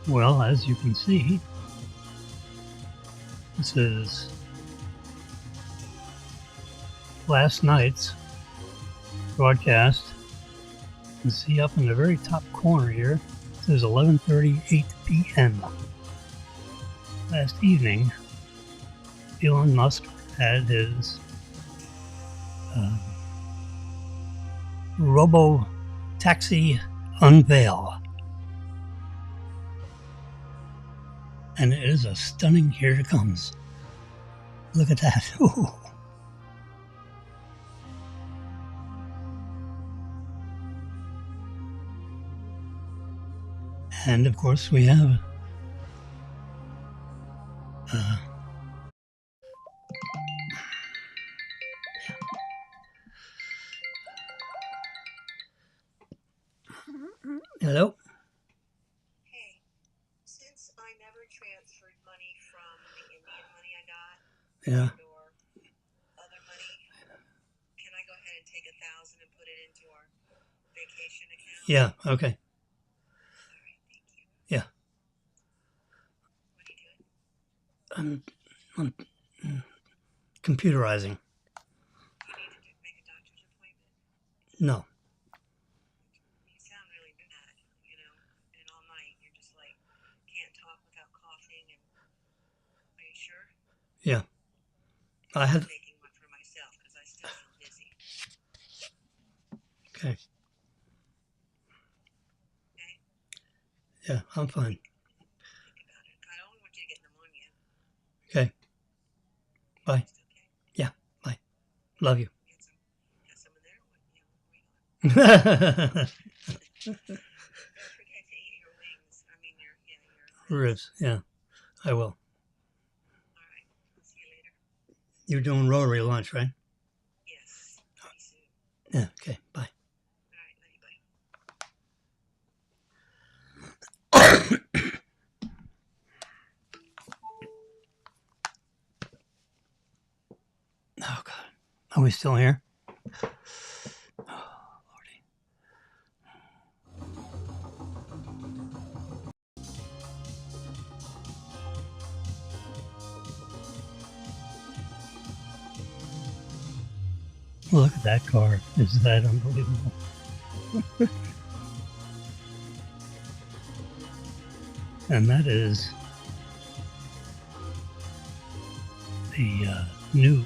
Well, as you can see, this is last night's broadcast. You can see up in the very top corner here, it says 11:38 p.m. Last evening, Elon Musk had his robo-taxi unveil. And it is a stunning, here it comes. Look at that. Ooh. And of course we have hello? Hey, since I never transferred money from the Indian money I got or other money, can I go ahead and take 1,000 and put it into our vacation account? Yeah, okay. All right, thank you. Yeah. What are you doing? I'm computerizing. You need to make a doctor's appointment? No. You sound really bad, and all night you're just like, can't talk without coughing. And are you sure? Yeah. I had Taking one for myself because I still feel dizzy. Okay. Okay? Yeah, I'm fine. Think about it. I don't want you to get pneumonia. Okay. Bye. Okay? Yeah, bye. Love you. Have some in there? Don't forget to eat your wings. I mean, your Ribs. Yeah, I will. All right. I'll see you later. You're doing Rotary lunch, right? Yes. Pretty soon. Yeah, okay, bye. All right. Love you. Bye. Oh, God. Are we still here? Oh, Lordy. Look at that car. Is that unbelievable? And that is the new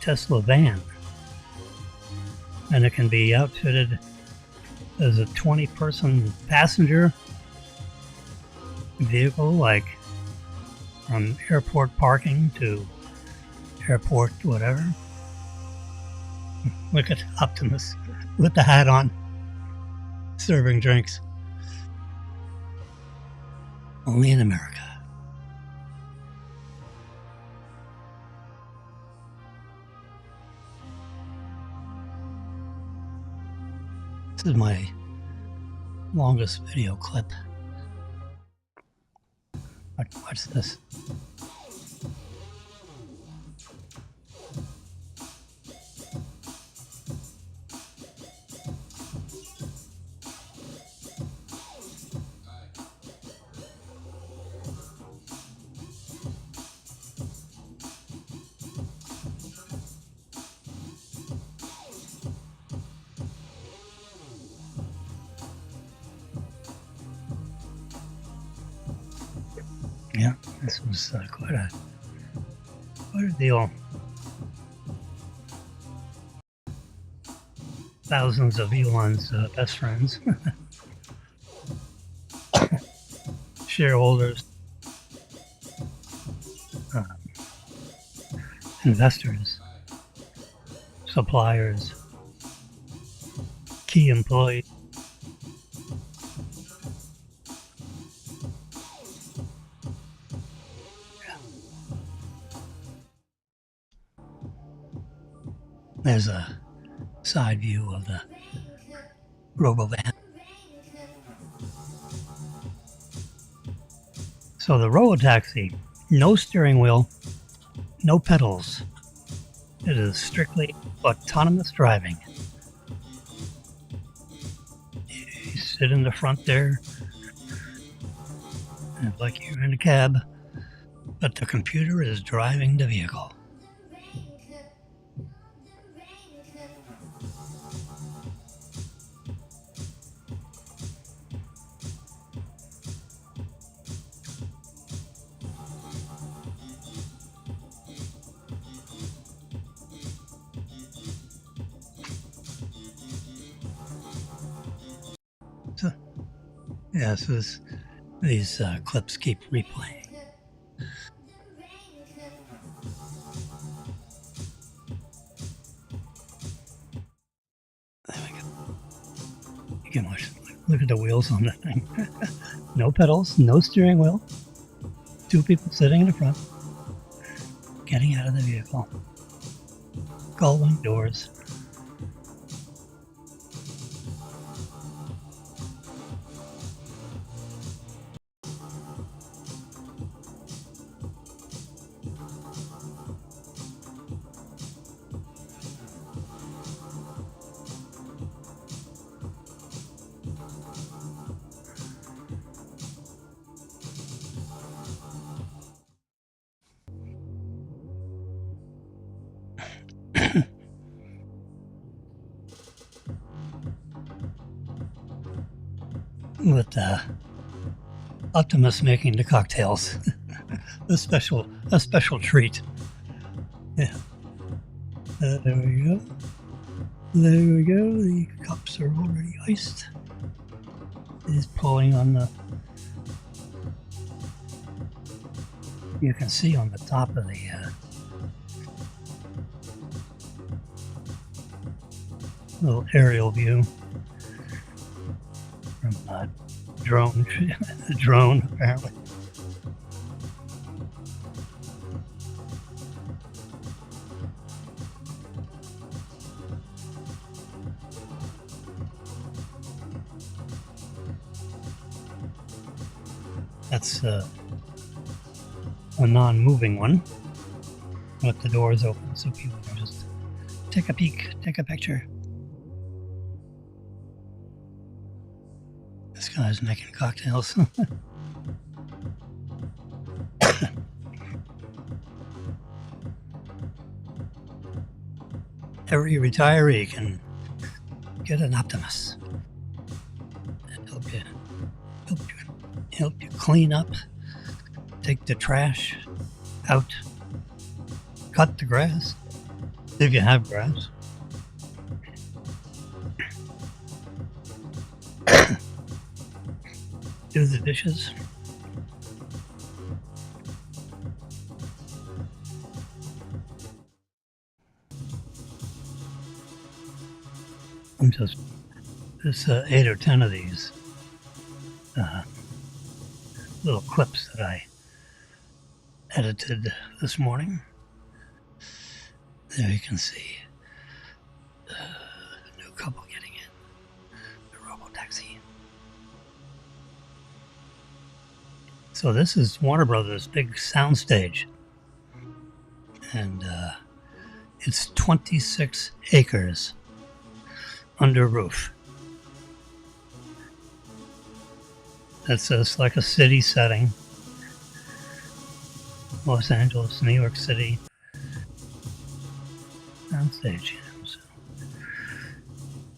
Tesla van. And it can be outfitted as a 20-person passenger vehicle, like from airport parking to airport whatever. Look at Optimus with the hat on, serving drinks. Only in America. This is my longest video clip. Watch this. Yeah, this was quite a deal. Thousands of Elon's best friends, shareholders, investors, suppliers, key employees. There's a side view of the RoboVan. So the Robotaxi, no steering wheel, no pedals. It is strictly autonomous driving. sit in the front there, and like you're in a cab, but the computer is driving the vehicle. So, yeah, so these clips keep replaying. There we go. You can look at the wheels on that thing. No pedals, no steering wheel. 2 people sitting in the front, getting out of the vehicle. Gull-wing doors. With Optimus making the cocktails. a special treat. Yeah. There we go. There we go. The cups are already iced. He's pulling on the. You can see on the top of the little aerial view from drone, the drone apparently. That's a non-moving one with the doors open so people can just take a peek, take a picture. This guy's making cocktails. Every retiree can get an Optimus and help you clean up, take the trash out, cut the grass if you have grass. Do the dishes. There's 8 or 10 of these little clips that I edited this morning. There you can see a new couple getting in the robo-taxi. So this is Warner Brothers' big soundstage, and it's 26 acres under roof. That's just like a city setting. Los Angeles, New York City soundstage. So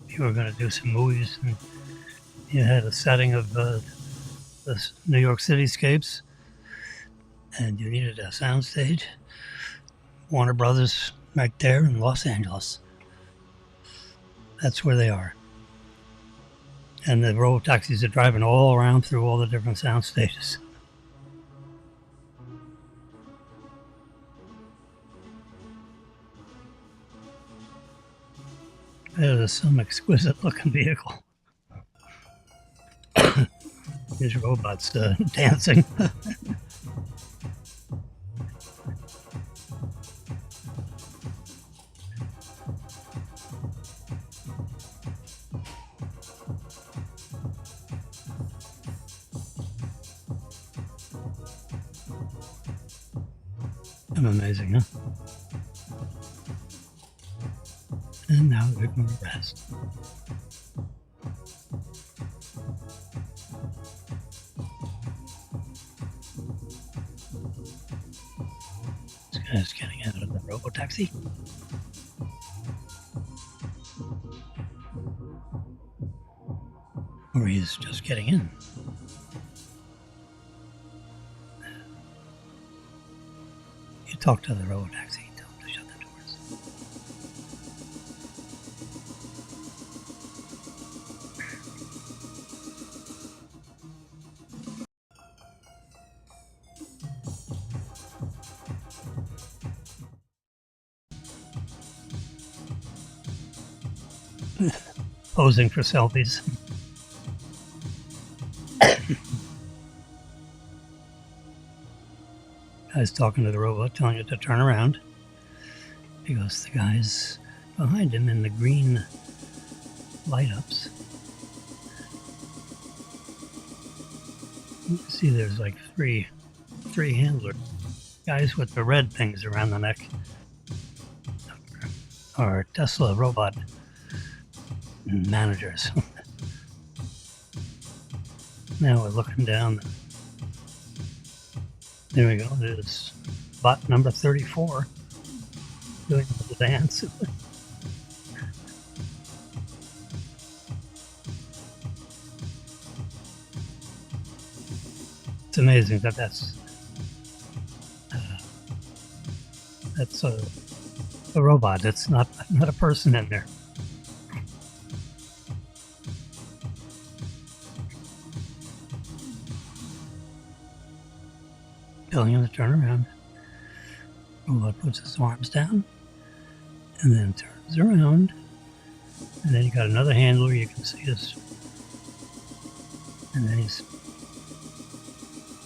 if you were going to do some movies and you had a setting of the New York cityscapes and you needed a soundstage, Warner Brothers right there in Los Angeles. That's where they are. And the road taxis are driving all around through all the different sound stages. There's some exquisite looking vehicle. These robots dancing. Amazing, huh? And now they're going to rest. Just getting out of the robo-taxi. Or he's just getting in. You talk to the robo-taxi, tell him to shut the doors. Posing for selfies. Guy's talking to the robot, telling it to turn around because the guy's behind him in the green light-ups. You can see there's like three handlers. Guys with the red things around the neck are Tesla robot managers. Now we're looking down. There we go. There's bot number 34 doing the dance. It's amazing that that's a robot. It's not a person in there. Telling him to turn around. Robot puts his arms down and then turns around. And then you got another handler. You can see his. And then he's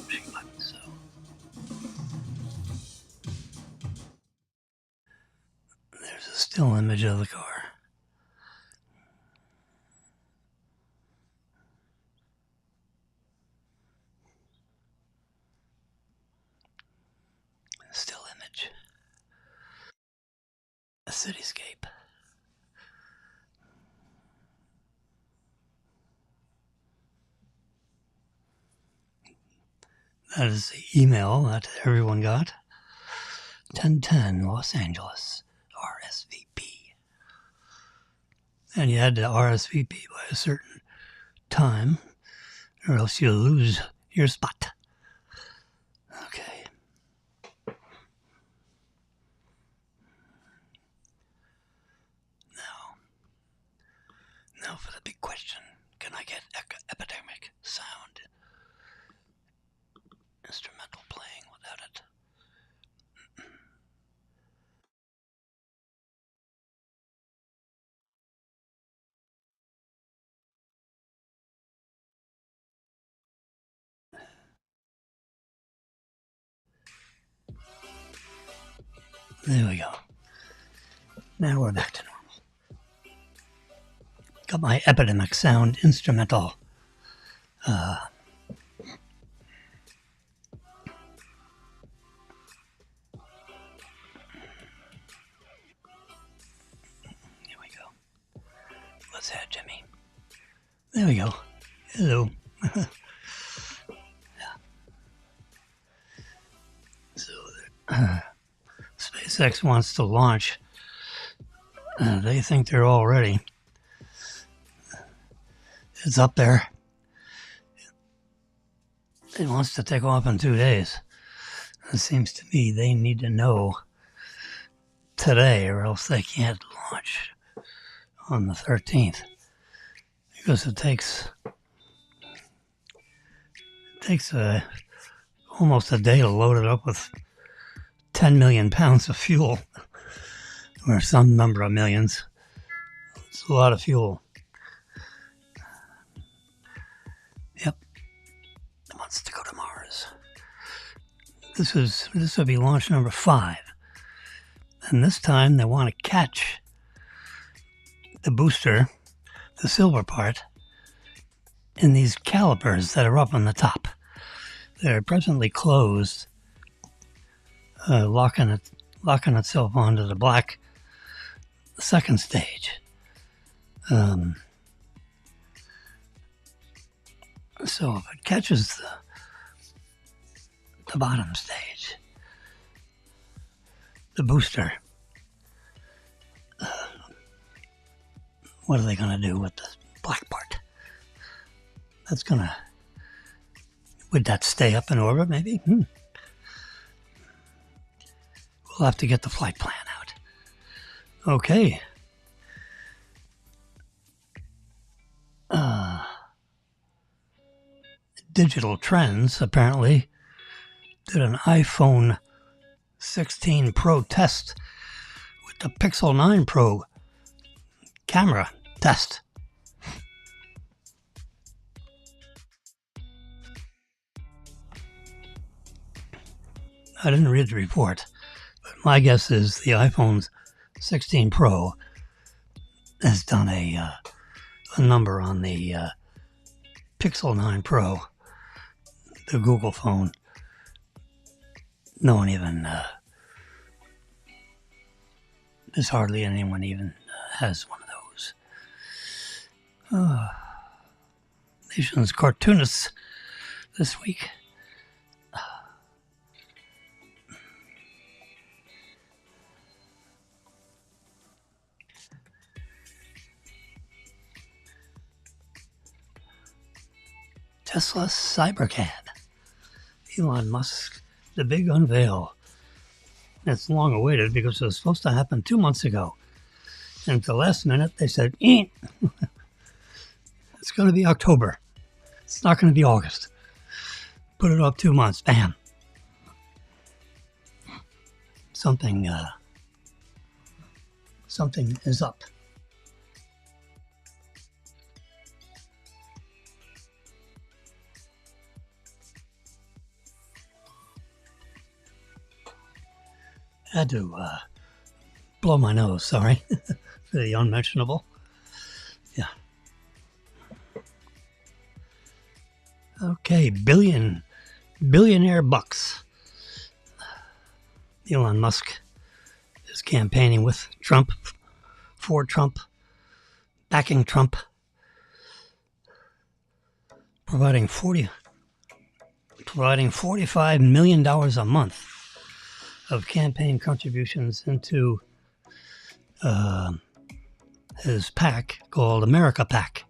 pushing buttons. So there's a still image of the car. Still image. A cityscape. That is the email that everyone got. 1010 Los Angeles. RSVP. And you had to RSVP by a certain time, or else you'll lose your spot. Okay. Now for the big question. Can I get epidemic sound? Instrumental playing without it. There we go. Now we're back to normal. Got my epidemic sound instrumental. Here we go. Let's have Jimmy. There we go. Hello. Yeah. So, SpaceX wants to launch. They think they're all ready. It's up there. It wants to take off in 2 days. It seems to me they need to know today, or else they can't launch on the 13th. Because it takes almost a day to load it up with 10 million pounds of fuel, or some number of millions. It's a lot of fuel. Yep. It wants to go to Mars. This would be launch number 5. And this time they want to catch the booster, the silver part, in these calipers that are up on the top. They're presently closed, locking itself onto the black second stage. So if it catches the bottom stage, the booster. What are they going to do with the black part? That's going to... Would that stay up in orbit, maybe? We'll have to get the flight plan out. Okay. Digital Trends apparently did an iPhone 16 Pro test with the Pixel 9 Pro camera test. I didn't read the report, but my guess is the iPhone 16 Pro has done a number on the Pixel 9 Pro, the Google phone. No one even, there's hardly anyone even has one of those. Nation's cartoonists this week. Tesla Cybercab. Elon Musk, the big unveil. It's long awaited because it was supposed to happen 2 months ago. And at the last minute, they said, it's going to be October. It's not going to be August. Put it up 2 months. Bam. Something is up. Had to blow my nose, sorry, for the unmentionable. Yeah. Okay, billionaire bucks. Elon Musk is campaigning with Trump, for Trump, backing Trump, providing $45 million a month of campaign contributions into his PAC called America PAC.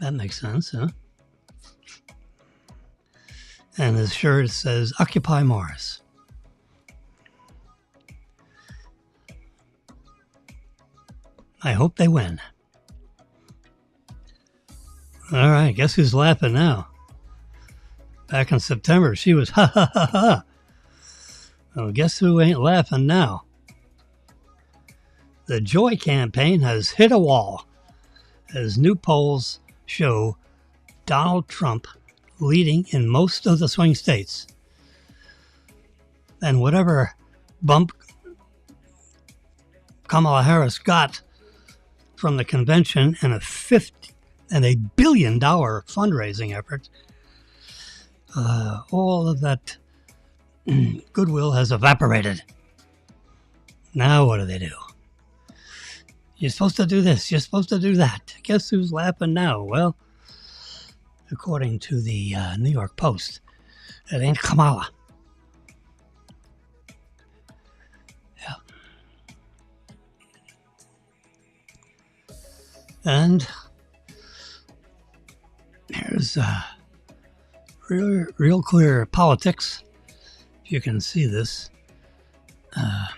That makes sense, huh? And his shirt says, Occupy Mars. I hope they win. All right, guess who's laughing now? Back in September, she was ha ha ha ha. Well, guess who ain't laughing now? The Joy campaign has hit a wall as new polls show Donald Trump leading in most of the swing states. And whatever bump Kamala Harris got from the convention and a $1 billion fundraising effort, all of that goodwill has evaporated. Now what do? You're supposed to do this. You're supposed to do that. Guess who's laughing now? Well, according to the New York Post, it ain't Kamala. Yeah. And here's real clear politics. If you can see this, let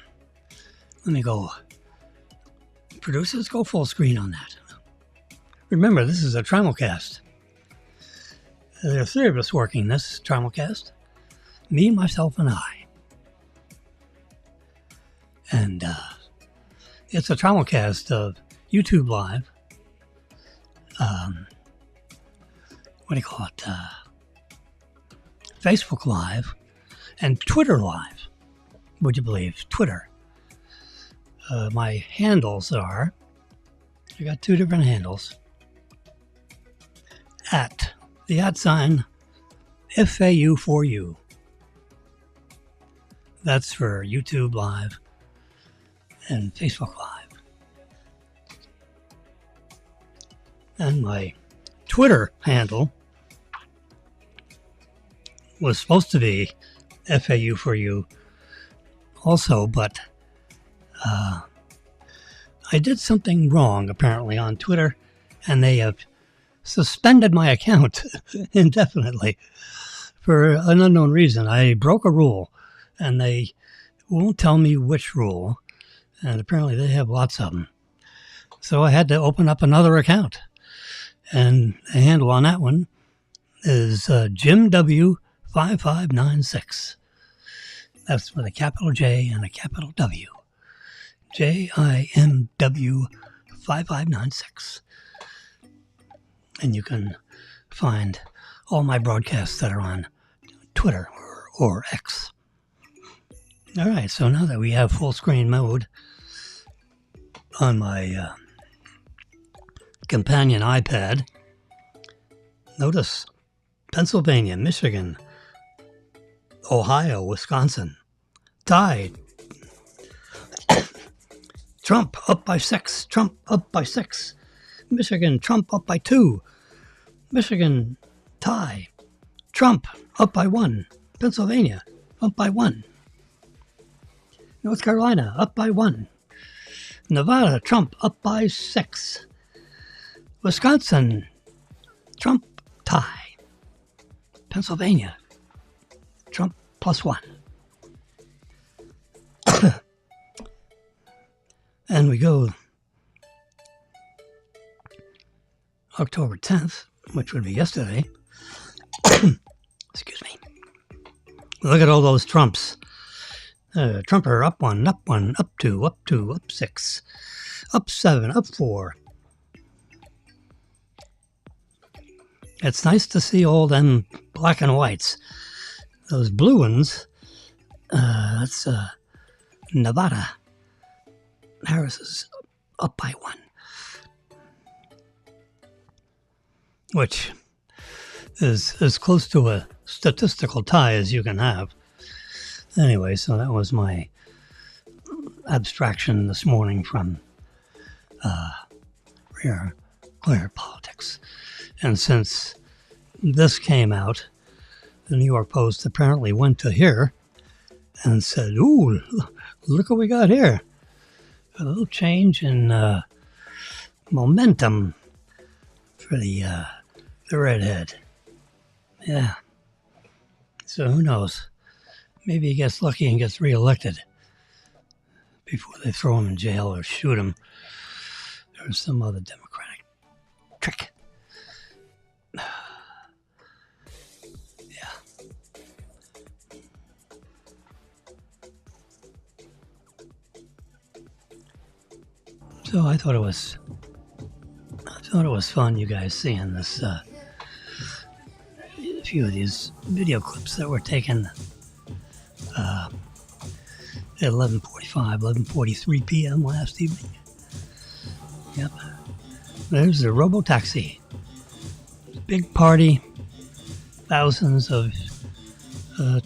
me go. Producers, go full screen on that. Remember, this is a Simulcast. There are 3 of us working this Simulcast. Me, myself, and I. And it's a Simulcast of YouTube Live. What do you call it? Facebook Live. And Twitter Live. Would you believe? Twitter. My handles are, I got 2 different handles. At the @ FAU4U. That's for YouTube Live and Facebook Live. And my Twitter handle was supposed to be FAU4U also, but I did something wrong apparently on Twitter, and they have suspended my account indefinitely for an unknown reason. I broke a rule, and they won't tell me which rule, and apparently they have lots of them. So I had to open up another account, and the handle on that one is Jim W 5596. That's with a capital J and a capital W. JIMW 5596. And you can find all my broadcasts that are on Twitter or X. All right, so now that we have full screen mode on my companion iPad, notice Pennsylvania, Michigan, Ohio, Wisconsin, tied. Trump up by 6. Trump up by 6. Michigan, Trump up by 2. Michigan, tie. Trump up by 1. Pennsylvania, up by 1. North Carolina, up by 1. Nevada, Trump up by 6. Wisconsin, Trump tie. Pennsylvania, Trump plus 1. And we go October 10th, which would be yesterday. Excuse me. Look at all those Trumps. Trumper up 1, up 1, up 2, up 2, up 6, up 7, up 4. It's nice to see all them black and whites. Those blue ones, that's Nevada. Harris is up by 1. Which is as close to a statistical tie as you can have. Anyway, so that was my abstraction this morning from Rear Clear Politics. And since this came out, the New York Post apparently went to here and said, ooh, look what we got here. A little change in momentum for the redhead. Yeah. So who knows? Maybe he gets lucky and gets reelected before they throw him in jail or shoot him or some other Democratic trick. Yeah. So I thought it was fun, you guys, seeing this a few of these video clips that were taken at 11:45, 11:43 p.m. last evening. Yep. There's the robo-taxi. Big party. Thousands of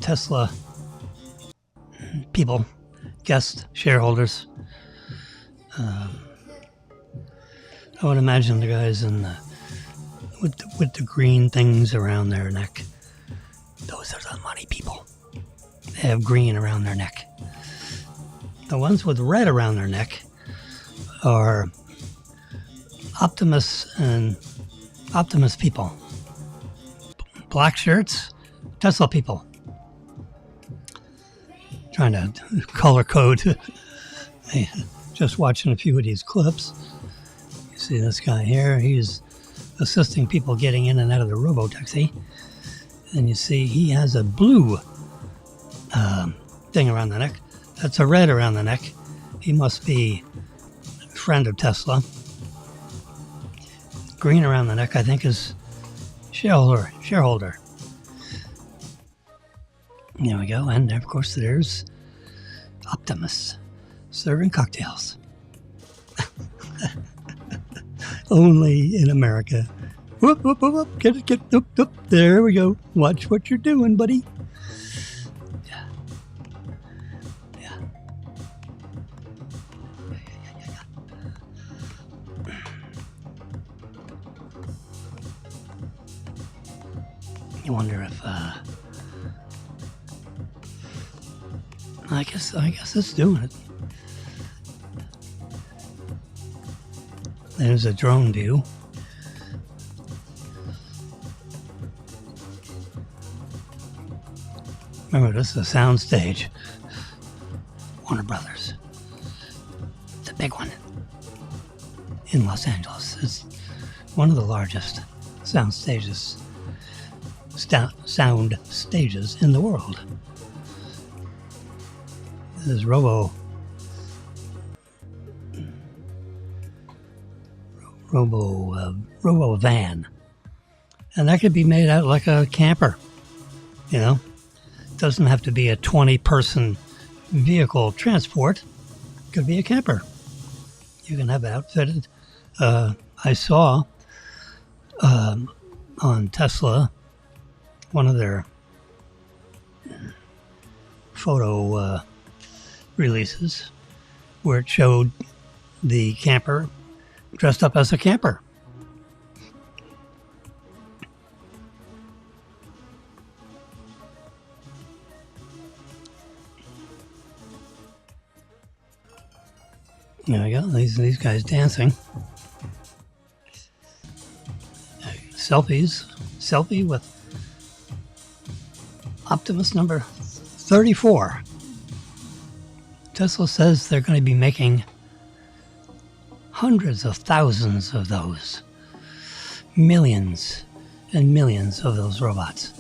Tesla people, guests, shareholders. I would imagine the guys in with the green things around their neck. Those are the money people. They have green around their neck. The ones with red around their neck are Optimus people. Black shirts, Tesla people. Trying to color code. Just watching a few of these clips. You see this guy here, he's assisting people getting in and out of the robo-taxi. And you see he has a blue thing around the neck. That's a red around the neck. He must be a friend of Tesla. Green around the neck, I think, is shareholder. There we go. And of course there's Optimus serving cocktails. Only in America. Whoop, whoop, whoop, whoop. Get, whoop, whoop. There we go. Watch what you're doing, buddy. Yeah. Yeah. You wonder if, I guess it's doing it. There's a drone view. Remember, this is a sound stage. Warner Brothers. The big one in Los Angeles. It's one of the largest sound stages in the world. This is Robo van, and that could be made out like a camper. You know, it doesn't have to be a 20-person vehicle transport. It could be a camper. You can have it outfitted. I saw on Tesla one of their photo releases where it showed the camper dressed up as a camper. There we go. These guys dancing. Selfie with Optimus number 34. Tesla says they're going to be making hundreds of thousands of those. Millions and millions of those robots.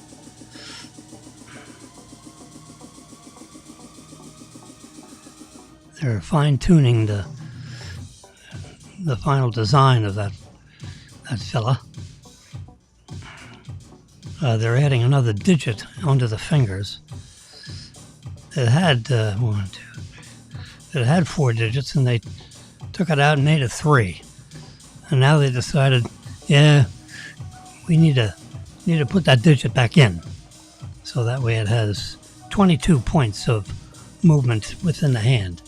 They're fine-tuning the final design of that fella. They're adding another digit onto the fingers. It had It had 4 digits, and they took it out and made it 3. And now they decided, yeah, we need to put that digit back in, so that way it has 22 points of movement within the hand,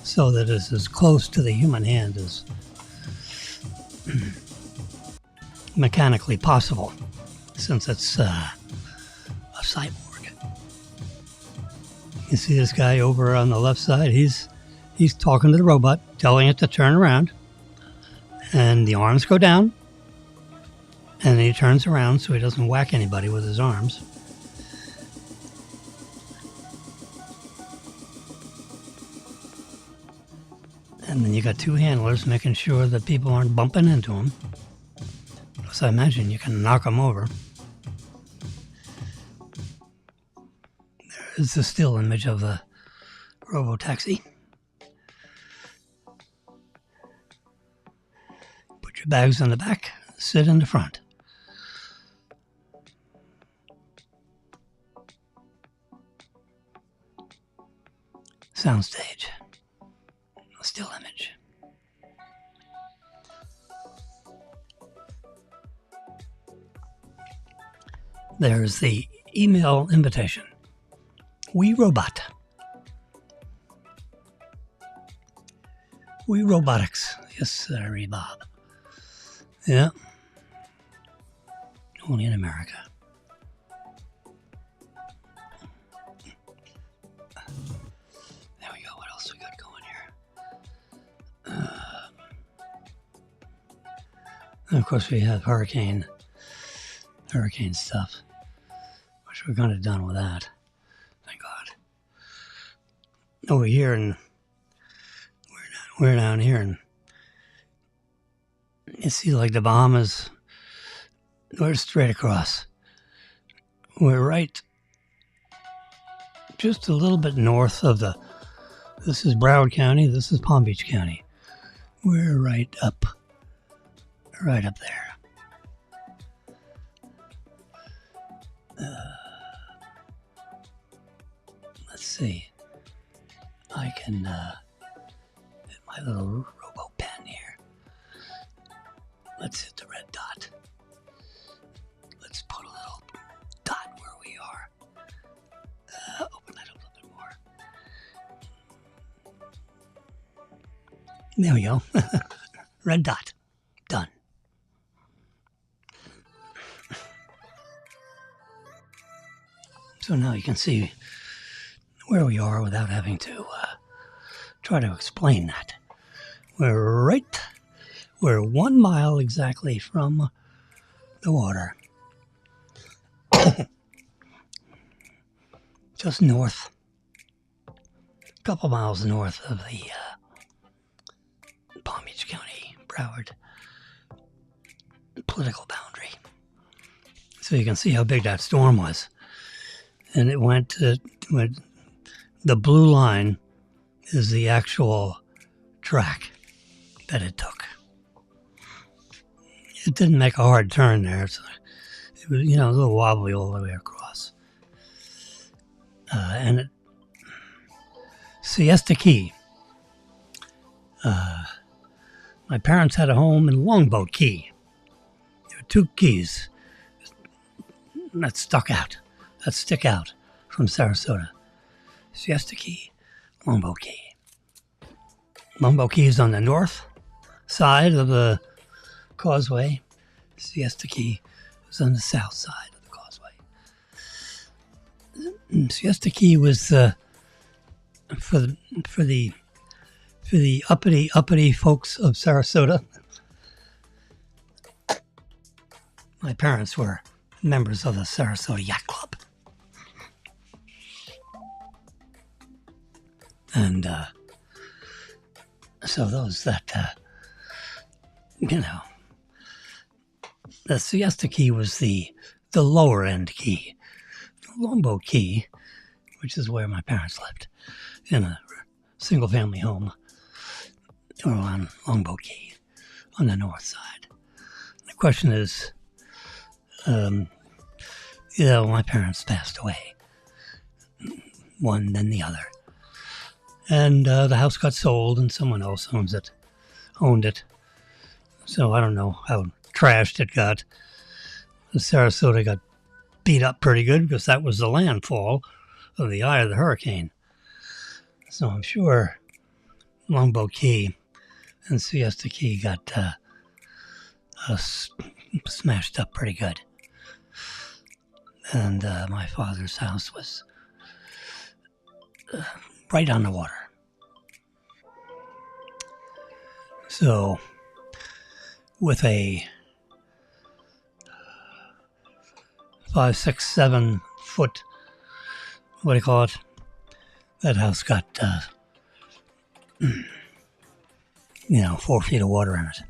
so that it's as close to the human hand as mechanically possible, since it's a cyborg. You see this guy over on the left side? He's talking to the robot, telling it to turn around, and the arms go down, and he turns around so he doesn't whack anybody with his arms. And then you got 2 handlers making sure that people aren't bumping into him. So I imagine you can knock them over. There's a still image of the robo-taxi. Put your bags in the back, sit in the front. Soundstage. A still image. There's the email invitation. We Robot. We Robotics. Yes, sir, Bob. Yeah. Only in America. There we go. What else we got going here? And of course, we have hurricane stuff, which we're going to done with that. Thank God. Over here, and we're down here, and you see, like the Bahamas, we're straight across. We're right, just a little bit north of this is Broward County, this is Palm Beach County. We're right up there. Let's see. I can hit my little robo pen here. Let's hit the red dot. Let's put a little dot where we are. Open that up a little bit more. There we go. Red dot. Done. So now you can see where we are without having to try to explain that. We're 1 mile exactly from the water. Just north, a couple miles north of the Palm Beach County, Broward political boundary. So you can see how big that storm was. And it went the blue line is the actual track that it took. It didn't make a hard turn there. So it was, a little wobbly all the way across. And Siesta Key. My parents had a home in Longboat Key. There were 2 keys that stick out from Sarasota. Siesta Key, Longboat Key. Longboat Key is on the north side of the causeway. Siesta Key is on the south side of the causeway. Siesta Key was for the uppity folks of Sarasota. My parents were members of the Sarasota Yacht Club. And so those that, the Siesta Key was the lower end key. The Longboat Key, which is where my parents lived, in a single family home, or on Longboat Key, on the north side. The question is, my parents passed away, one then the other. And the house got sold and someone else owned it. So I don't know how trashed it got. Sarasota got beat up pretty good because that was the landfall of the eye of the hurricane. So I'm sure Longboat Key and Siesta Key got smashed up pretty good. And my father's house was right on the water. So, with a 5, 6, 7 foot, what do you call it? That house got, 4 feet of water in it.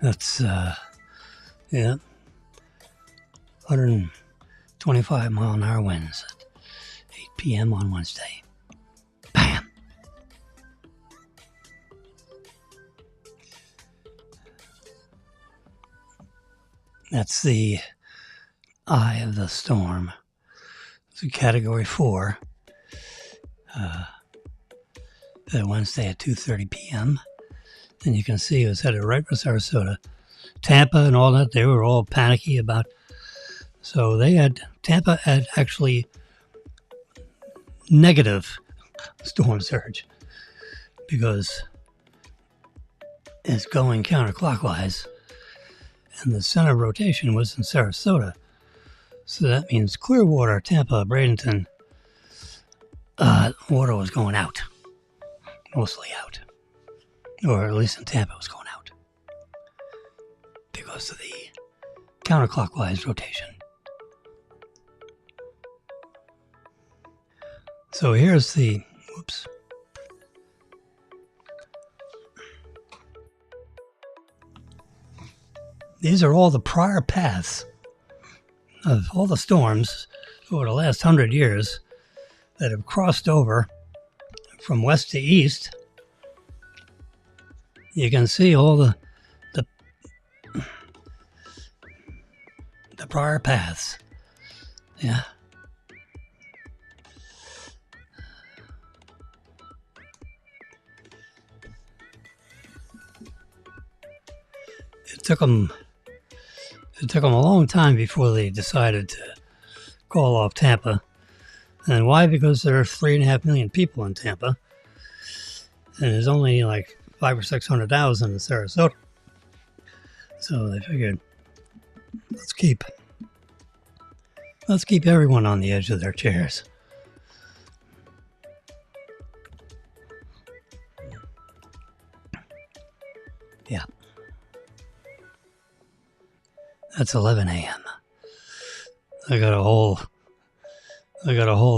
That's, 125 mile an hour winds at 8 p.m. on Wednesday. Bam! That's the eye of the storm. It's a Category 4. That Wednesday at 2:30 p.m. And you can see it was headed right for Sarasota. Tampa and all that, they were all panicky about. So Tampa had actually negative storm surge because it's going counterclockwise and the center of rotation was in Sarasota. So that means Clearwater, Tampa, Bradenton, water was going out. Mostly out. Or at least in Tampa, it was going out. Because of the counterclockwise rotation. So here's the, whoops. These are all the prior paths of all the storms over the last 100 years that have crossed over from west to east. You can see all the prior paths. Yeah. It took them a long time before they decided to call off Tampa And why? Because there are 3.5 million people in Tampa, and there's only like 500,000 or 600,000 in Sarasota. So they figured, let's keep everyone on the edge of their chairs. Yeah. That's 11 a.m. I got a whole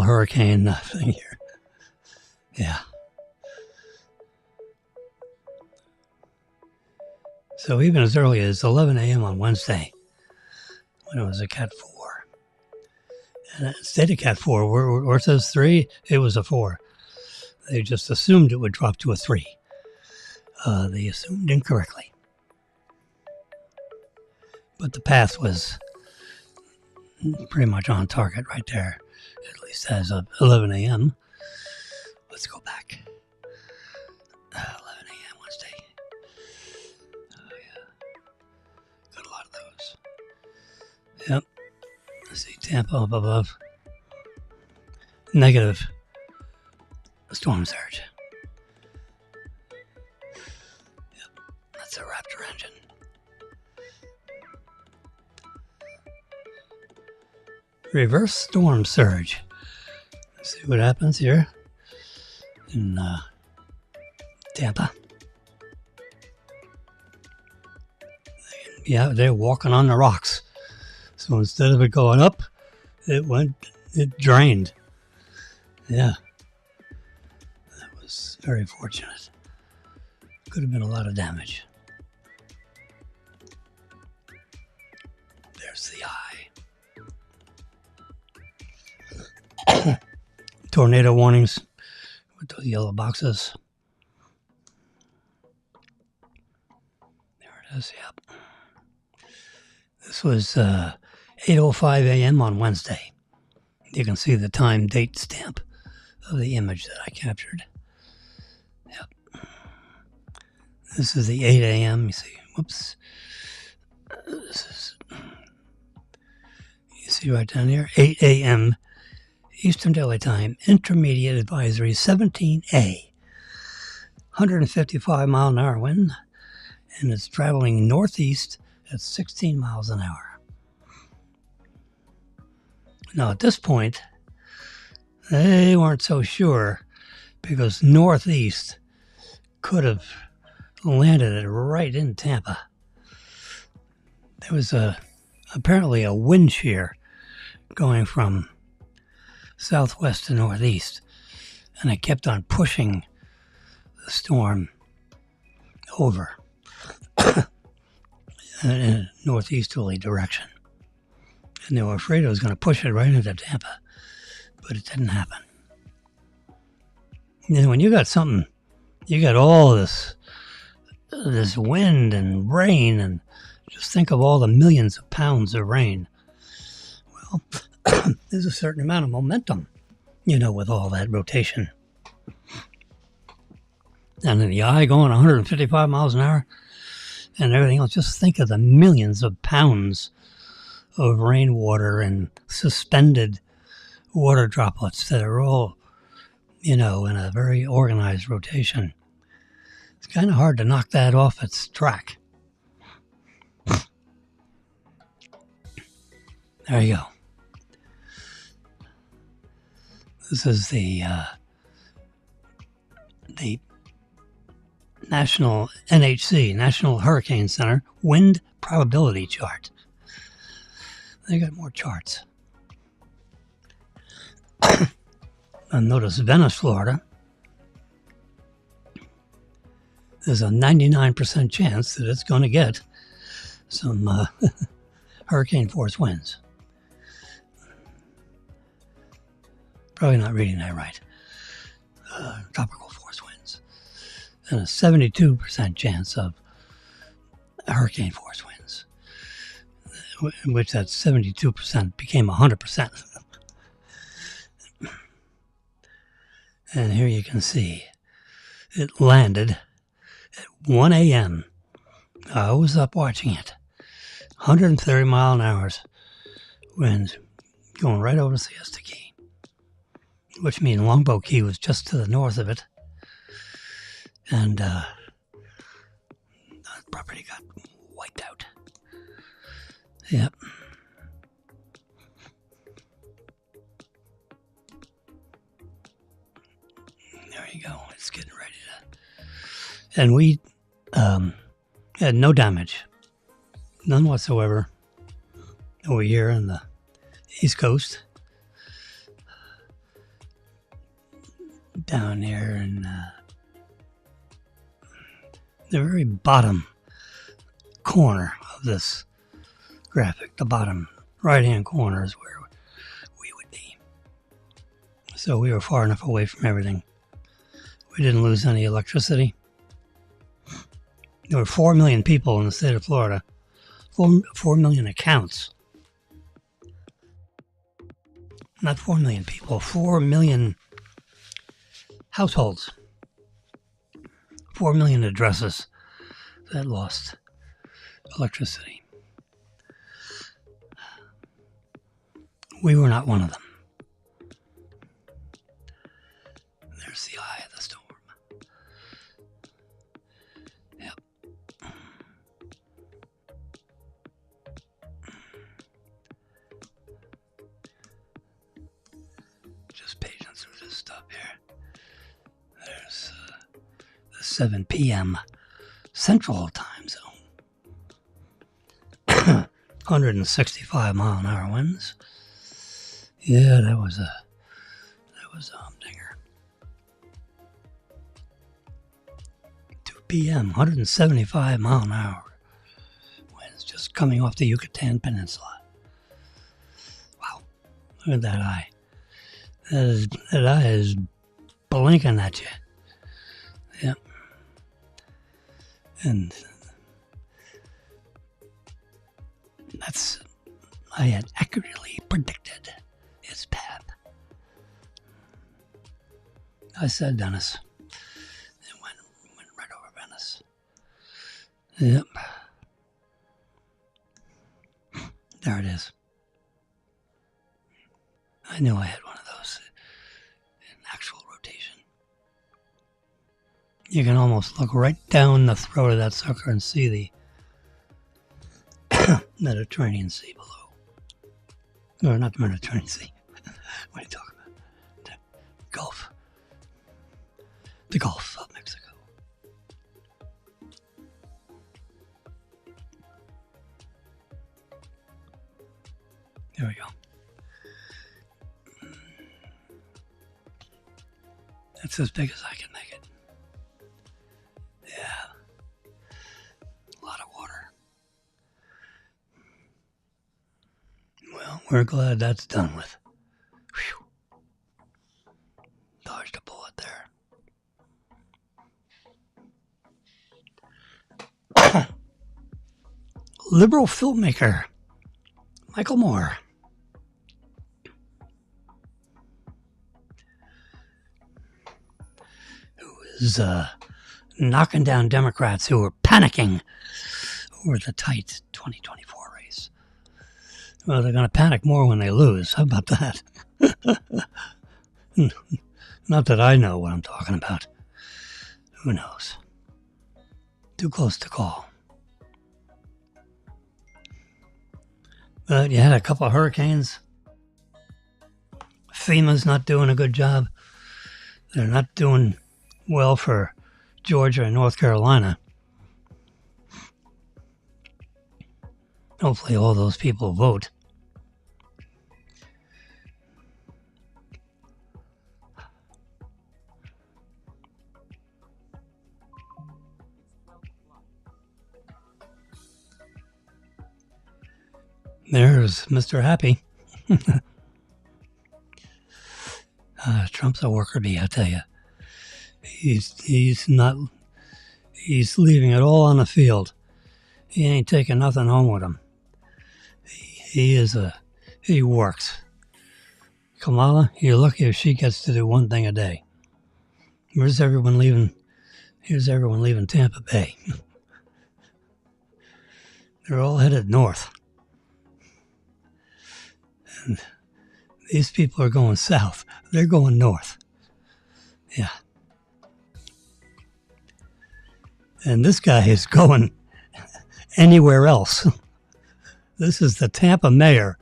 hurricane thing here. Yeah. So even as early as 11 a.m. on Wednesday, when it was a Cat 4, and it stayed a Cat 4, where it says 3, it was a 4. They just assumed it would drop to a 3. They assumed incorrectly. But the path was pretty much on target right there, at least as of 11 a.m. Let's go back. 11 a.m. Wednesday. Oh, yeah. Got a lot of those. Yep. Let's see, Tampa up above. Negative storm surge. Yep. That's a Raptor engine. Reverse storm surge. Let's see what happens here in Tampa. Yeah, they're walking on the rocks. So instead of it going up, it drained. Yeah. That was very fortunate. Could have been a lot of damage. There's the eye. Tornado warnings with those yellow boxes. There it is, yep. This was 8:05 a.m. on Wednesday. You can see the time date stamp of the image that I captured. Yep. This is the 8 a.m. You see, whoops. This is, you see right down here, 8 a.m. Eastern Daylight Time, Intermediate Advisory 17A, 155 mile an hour wind, and it's traveling northeast at 16 miles an hour. Now at this point, they weren't so sure because northeast could have landed it right in Tampa. There was apparently a wind shear going from southwest to northeast, and it kept on pushing the storm over in a northeasterly direction. And they were afraid it was going to push it right into Tampa, but it didn't happen. And then when you got something, you got all this wind and rain, and just think of all the millions of pounds of rain. Well, there's a certain amount of momentum, with all that rotation. And in the eye going 155 miles an hour and everything else, just think of the millions of pounds of rainwater and suspended water droplets that are all, in a very organized rotation. It's kind of hard to knock that off its track. There you go. This is the National NHC, National Hurricane Center, wind probability chart. They got more charts. And notice Venice, Florida. There's a 99% chance that it's going to get some hurricane force winds. Probably not reading that right. Tropical force winds. And a 72% chance of hurricane force winds, in which that 72% became 100%. And here you can see it landed at 1 a.m. I was up watching it. 130 mile an hour winds going right over Siesta Key. which means Longboat Key was just to the north of it. And the property got wiped out. Yep. There you go. It's getting ready to... And we had no damage. None whatsoever over here on the East Coast. Down there in the very bottom corner of this graphic, the bottom right-hand corner is where we would be. So we were far enough away from everything. We didn't lose any electricity. There were 4 million people in the state of Florida. 4 million accounts. Not 4 million people, 4 million households. 4 million addresses that lost electricity. We were not one of them. There's the eye of the storm. Yep. Just paging through this stuff here. There's the 7 p.m. Central Time Zone. 165 mile an hour winds. Yeah, that was a humdinger. 2 p.m. 175 mile an hour winds just coming off the Yucatan Peninsula. Wow, look at that eye. That eye is blinking at you. Yep. And I had accurately predicted its path. I said Venice. It went right over Venice. Yep. There it is. I knew I had one of those in actual rotation. You can almost look right down the throat of that sucker and see the Mediterranean Sea below. No, not the Mediterranean Sea. What are you talking about? The Gulf. The Gulf of Mexico. There we go. That's as big as I can make it. Yeah. A lot of water. Well, we're glad that's done with. Whew. Dodged a bullet there. Liberal filmmaker Michael Moore. Who is knocking down Democrats who were panicking over the tight 2024 race. Well, they're going to panic more when they lose. How about that? Not that I know what I'm talking about. Who knows? Too close to call. But you had a couple of hurricanes. FEMA's not doing a good job. They're not doing well for Georgia and North Carolina. Hopefully all those people vote. There's Mr. Happy. Trump's a worker bee, I tell you. He's leaving it all on the field. He ain't taking nothing home with him. He works. Kamala, you're lucky if she gets to do one thing a day. Here's everyone leaving Tampa Bay. They're all headed north. And These people are going south. They're going north. Yeah. And this guy is going anywhere else. This is the Tampa mayor.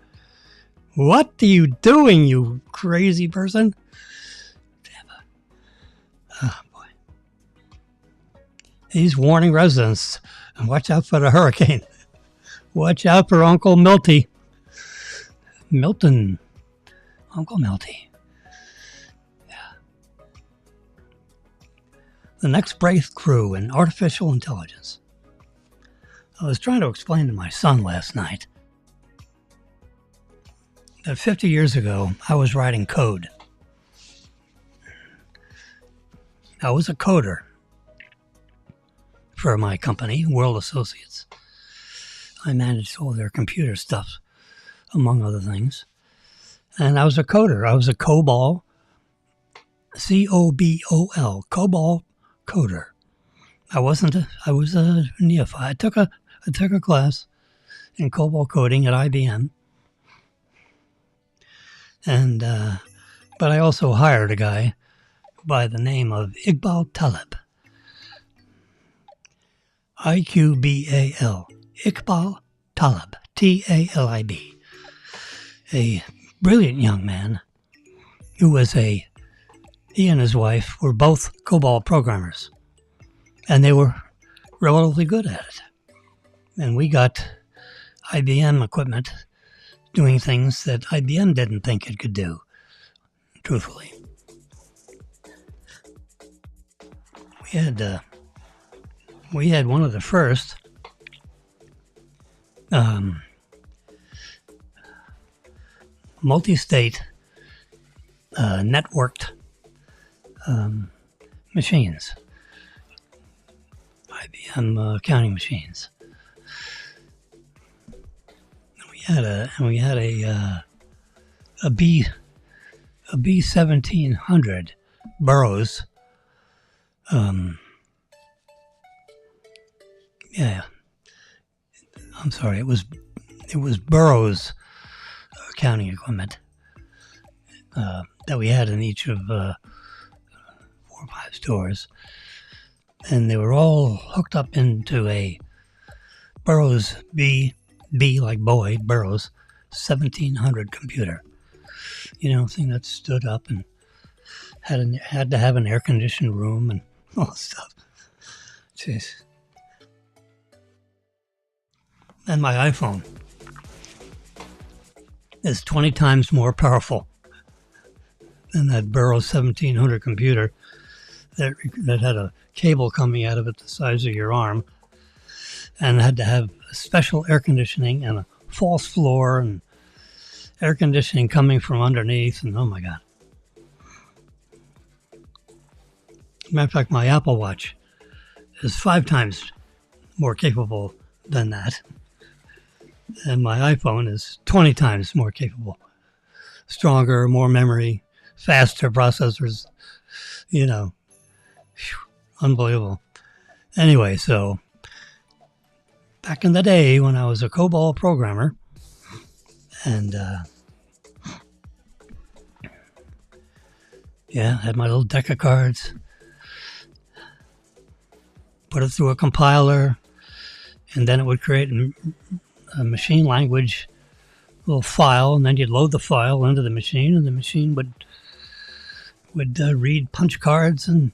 What are you doing, you crazy person? Tampa. Oh, boy. He's warning residents. Watch out for the hurricane. Watch out for Uncle Milty. Milton. Uncle Milty. Yeah. The next breakthrough in artificial intelligence. I was trying to explain to my son last night that 50 years ago, I was writing code. I was a coder for my company, World Associates. I managed all their computer stuff, among other things. And I was a coder. I was a COBOL, C-O-B-O-L, COBOL coder. I was a neophyte. I took a class in COBOL coding at IBM. And, but I also hired a guy by the name of Iqbal Talib. I-Q-B-A-L. Iqbal Talib. T-A-L-I-B. A brilliant young man who he and his wife were both COBOL programmers. And they were relatively good at it. And we got IBM equipment doing things that IBM didn't think it could do, truthfully. We had one of the first multi-state networked machines, IBM accounting machines. We had a B1700 Burroughs. Yeah, I'm sorry. It was Burroughs accounting equipment that we had in each of 4 or 5 stores, and they were all hooked up into a Burroughs B like boy, Burroughs 1700 computer. You know, thing that stood up and had to have an air conditioned room and all that stuff. Jeez. And my iPhone is 20 times more powerful than that Burroughs 1700 computer that had a cable coming out of it the size of your arm and had to have special air conditioning and a false floor and air conditioning coming from underneath, and oh my God. Matter of fact, my Apple Watch is 5 times more capable than that. And my iPhone is 20 times more capable. Stronger, more memory, faster processors, you know. Whew, unbelievable. Anyway, so back in the day when I was a COBOL programmer, and had my little deck of cards, put it through a compiler, and then it would create a machine language little file, and then you'd load the file into the machine, and the machine would read punch cards, and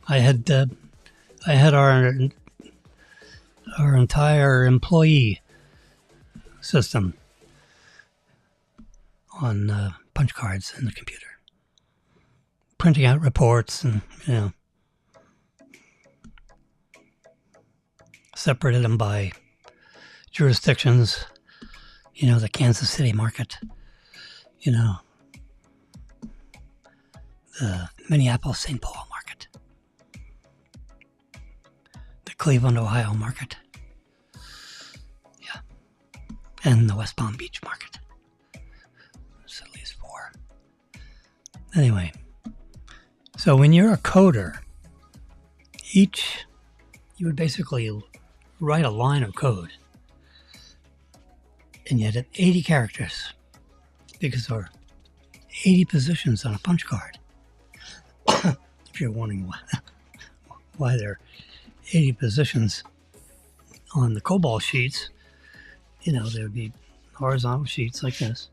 I had our entire employee system on punch cards in the computer, printing out reports, and separated them by jurisdictions, the Kansas City market, the Minneapolis, St. Paul market, the Cleveland, Ohio market, and the West Palm Beach market. There's at least 4. Anyway, so when you're a coder, you would basically write a line of code, and you had 80 characters, because our 80 positions on a punch card. If you're wondering why there are 80 positions on the COBOL sheets, there would be horizontal sheets like this,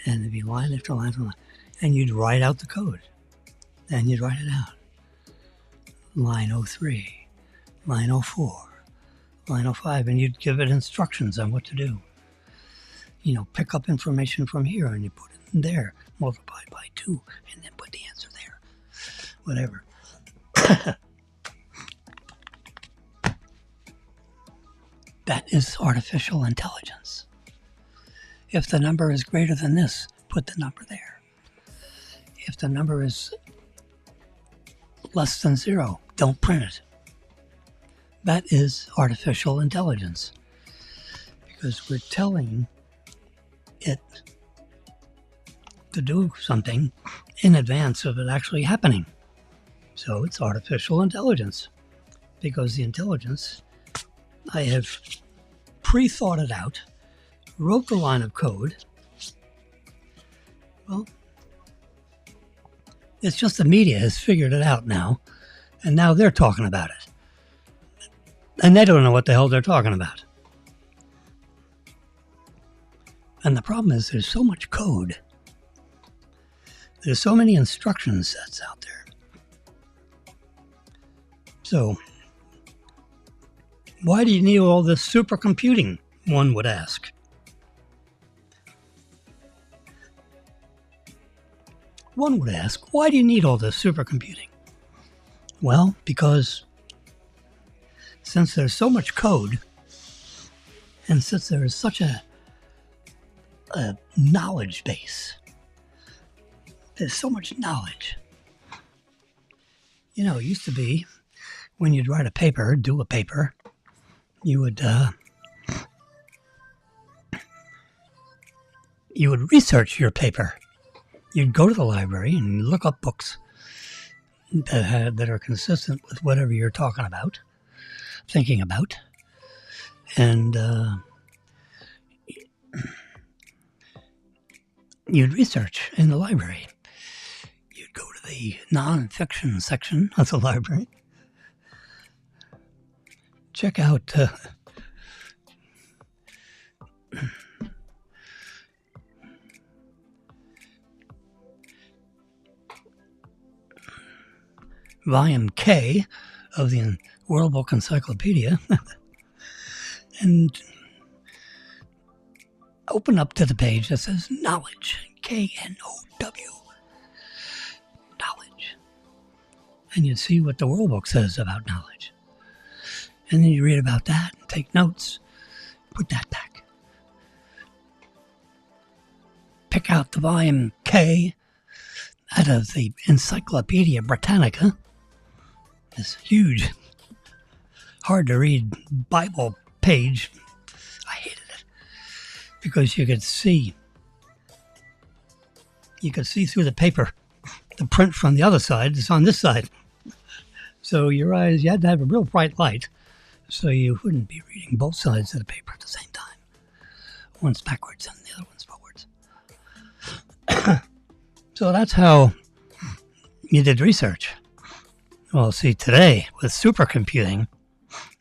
and there'd be line after line after line, and you'd write out the code, and you'd write it out. Line 03, line 04, line 05, and you'd give it instructions on what to do. Pick up information from here, and you put it in there, multiplied by 2, and then put the answer there. Whatever. That is artificial intelligence. If the number is greater than this, put the number there. If the number is less than 0, don't print it. That is artificial intelligence, because we're telling it to do something in advance of it actually happening. So it's artificial intelligence, because the intelligence, I have pre-thought it out, wrote the line of code. Well, it's just the media has figured it out now, and now they're talking about it. And they don't know what the hell they're talking about. And the problem is there's so much code. There's so many instruction sets out there. So, why do you need all this supercomputing, one would ask? One would ask, why do you need all this supercomputing? Well, because since there's so much code, and since there is such a knowledge base, there's so much knowledge. It used to be when you'd write a paper, do a paper, you would research your paper. You'd go to the library and look up books that are consistent with whatever you're talking about, thinking about, and you'd research in the library. You'd go to the nonfiction section of the library, check out Volume K of the World Book Encyclopedia and open up to the page that says knowledge, K-N-O-W, knowledge. And you'd see what the World Book says about knowledge. And then you read about that, take notes, put that back. Pick out the volume K out of the Encyclopedia Britannica, this huge, hard to read Bible page. I hated it because you could see through the paper. The print from the other side is on this side. So your eyes, you had to have a real bright light so you wouldn't be reading both sides of the paper at the same time. One's backwards and the other one's forwards. So that's how you did research. Well, see, today with supercomputing,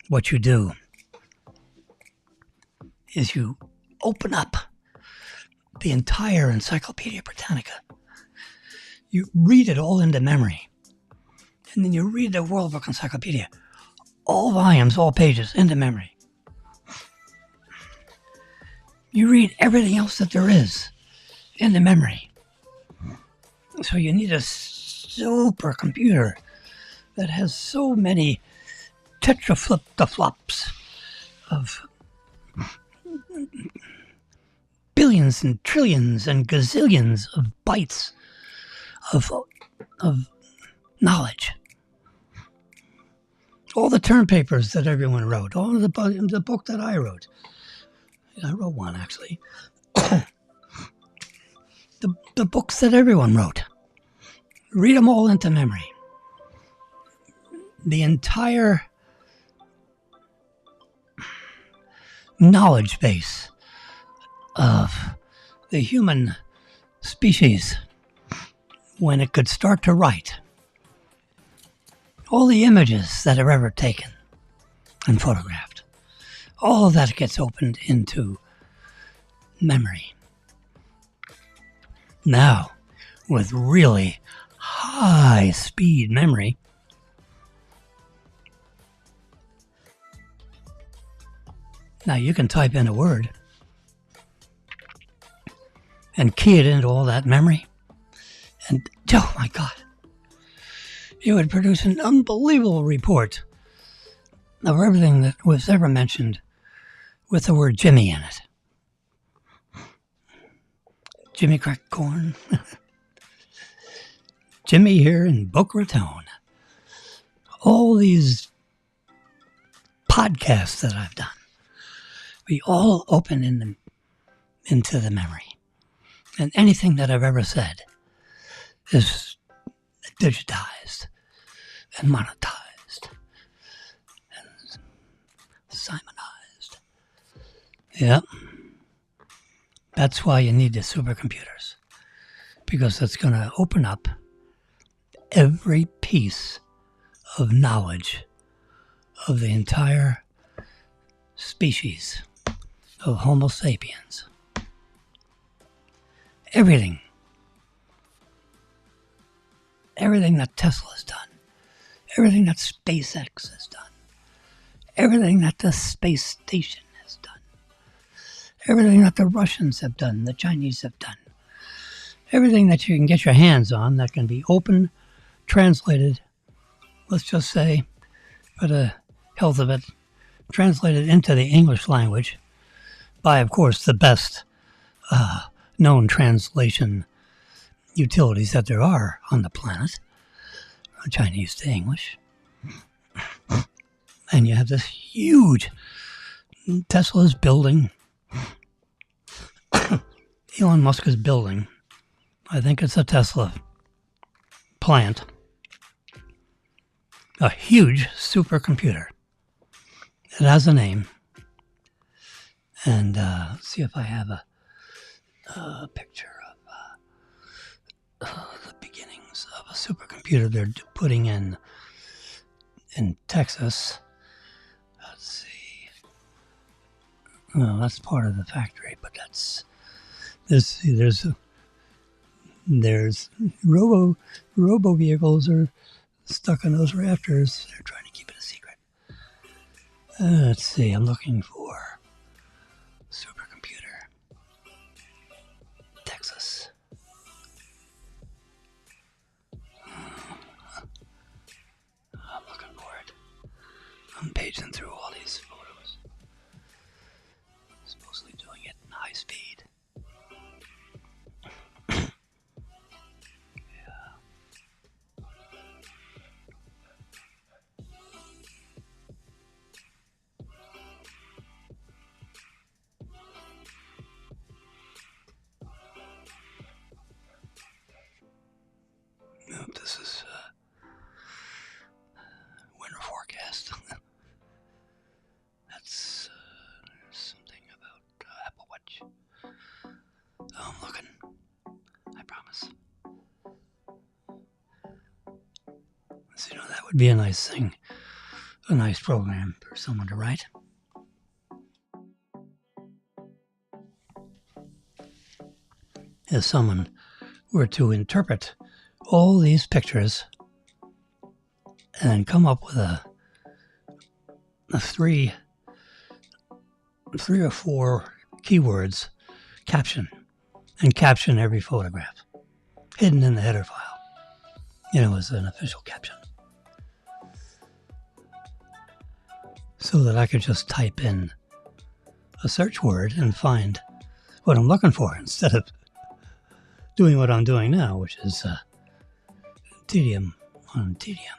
what you do is you open up the entire Encyclopedia Britannica. You read it all into memory. And then you read the World Book Encyclopedia. All volumes, all pages, into memory. You read everything else that there is into memory. So you need a supercomputer that has so many tetraflip-the-flops of billions and trillions and gazillions of bytes of knowledge. All the term papers that everyone wrote, all of the book that I wrote. I wrote one, actually. the books that everyone wrote. Read them all into memory. The entire knowledge base of the human species when it could start to write. All the images that are ever taken and photographed, all of that gets opened into memory. Now, with really high-speed memory, now you can type in a word and key it into all that memory, and oh my God, it would produce an unbelievable report of everything that was ever mentioned with the word Jimmy in it. Jimmy cracked corn. Jimmy here in Boca Raton. All these podcasts that I've done, we all open into the memory. And anything that I've ever said is digitized and monetized and Simonized. Yep. That's why you need the supercomputers, because it's going to open up every piece of knowledge of the entire species of Homo sapiens. Everything that Tesla has done, everything that SpaceX has done, everything that the space station has done, everything that the Russians have done, the Chinese have done, everything that you can get your hands on that can be open, translated, let's just say, for the health of it, translated into the English language by, of course, the best known translation utilities that there are on the planet, Chinese to English. And you have this huge Tesla's building. Elon Musk is building. I think it's a Tesla plant. A huge supercomputer. It has a name. And let's see if I have a picture of the beginnings of a supercomputer they're putting in Texas. Let's see. Well, that's part of the factory, but there's robo vehicles are stuck on those rafters. They're trying to keep it a secret. Let's see. I'm looking for supercomputer. Texas. I'm looking for it. I'm paging through all these photos. Supposedly doing it in high speed. Nope, this is winter forecast. That's something about Apple Watch. Oh, I'm looking. I promise. So, that would be a nice thing. A nice program for someone to write. If someone were to interpret all these pictures and come up with a three or four keywords caption, and caption every photograph hidden in the header file, as an official caption, so that I could just type in a search word and find what I'm looking for instead of doing what I'm doing now, which is tedium on tedium.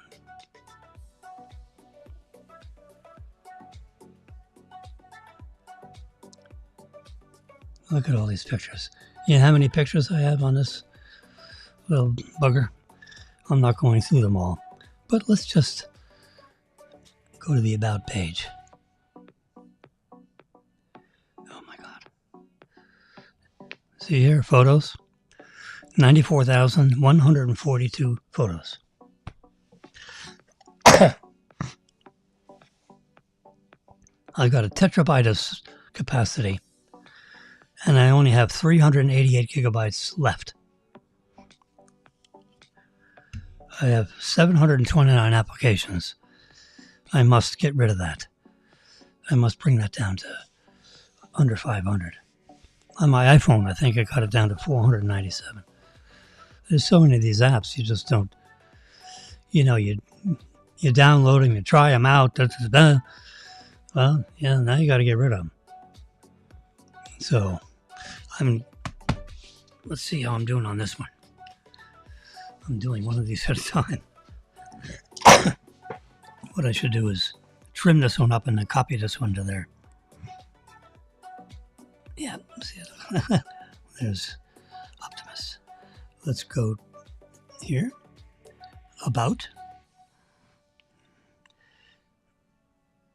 Look at all these pictures. You know how many pictures I have on this little bugger? I'm not going through them all, but let's just go to the About page. Oh my God. See here, photos. 94,142 photos. I got a terabyte of capacity, and I only have 388 gigabytes left. I have 729 applications. I must get rid of that. I must bring that down to under 500. On my iPhone, I think I got it down to 497. There's so many of these apps, you just don't, you download them, you try them out, well, yeah, now you got to get rid of them. So, let's see how I'm doing on this one. I'm doing one of these at a time. What I should do is trim this one up and then copy this one to there. Yeah, see, there's Optimus. Let's go here. About.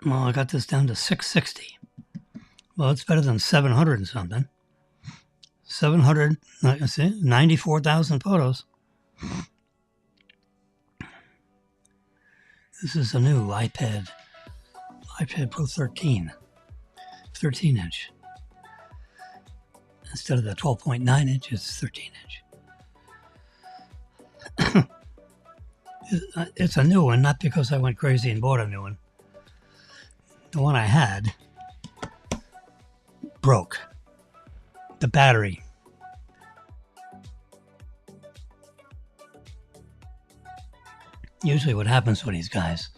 Well, I got this down to 660. Well, it's better than 700 and something. 94,000 photos. This is a new iPad Pro 13 inch. Instead of the 12.9 inch, it's 13 inch. It's a new one, not because I went crazy and bought a new one. The one I had broke. The battery. Usually what happens with these guys,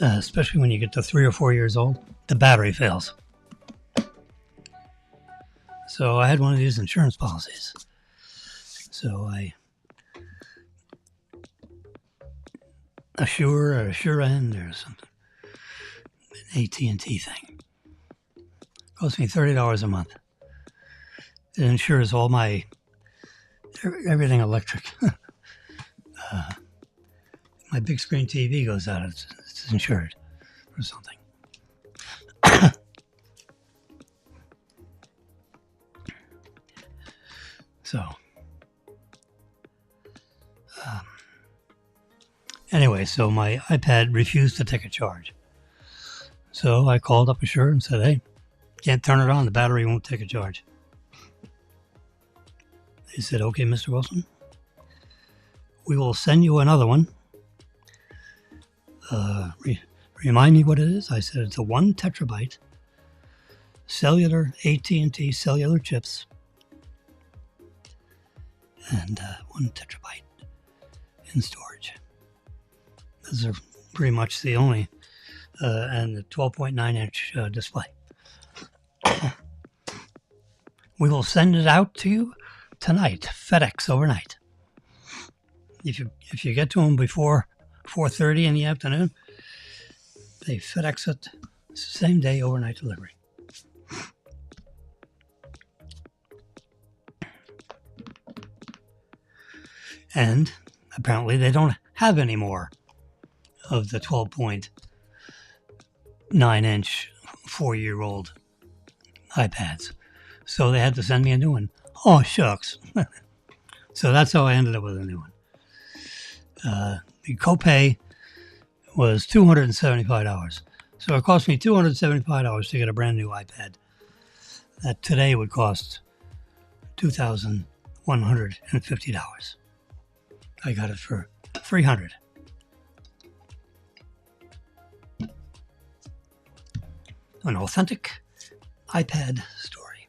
especially when you get to 3 or 4 years old, the battery fails. So I had one of these insurance policies. So I Assurend or something, an AT&T thing. Cost me $30 a month. It insures all my everything electric. My big screen TV goes out. It's insured or something. So, anyway, so my iPad refused to take a charge. So I called up Assure and said, hey, can't turn it on. The battery won't take a charge. They said, okay, Mr. Wilson, we will send you another one. Remind me what it is. I said, it's a 1 terabyte cellular AT&T cellular chips and 1 terabyte in storage. Those are pretty much the only, and the 12.9 inch display. We will send it out to you tonight, FedEx overnight. If you get to them before 4:30 in the afternoon, they FedEx it same day, overnight delivery. And apparently they don't have any more of the 12.9 inch 4-year-old iPads. So they had to send me a new one. Oh, shucks. So that's how I ended up with a new one. The copay was $275. So it cost me $275 to get a brand new iPad. That today would cost $2,150. I got it for $300. An authentic iPad story.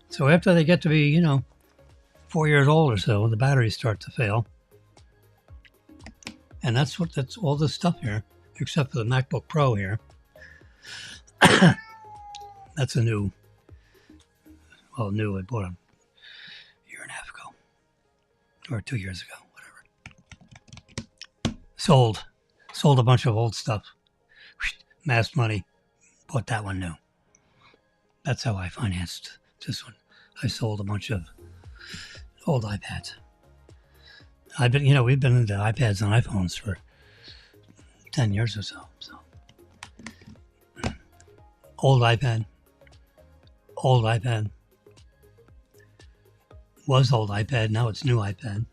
So after they get to be, 4 years old or so, the batteries start to fail. And that's all this stuff here, except for the MacBook Pro here. That's a new, I bought a year and a half ago, or 2 years ago, whatever. Sold a bunch of old stuff, massed money, bought that one new. That's how I financed this one. I sold a bunch of old iPads. We've been into iPads and iPhones for 10 years or so. Old iPad, was old iPad, now it's new iPad,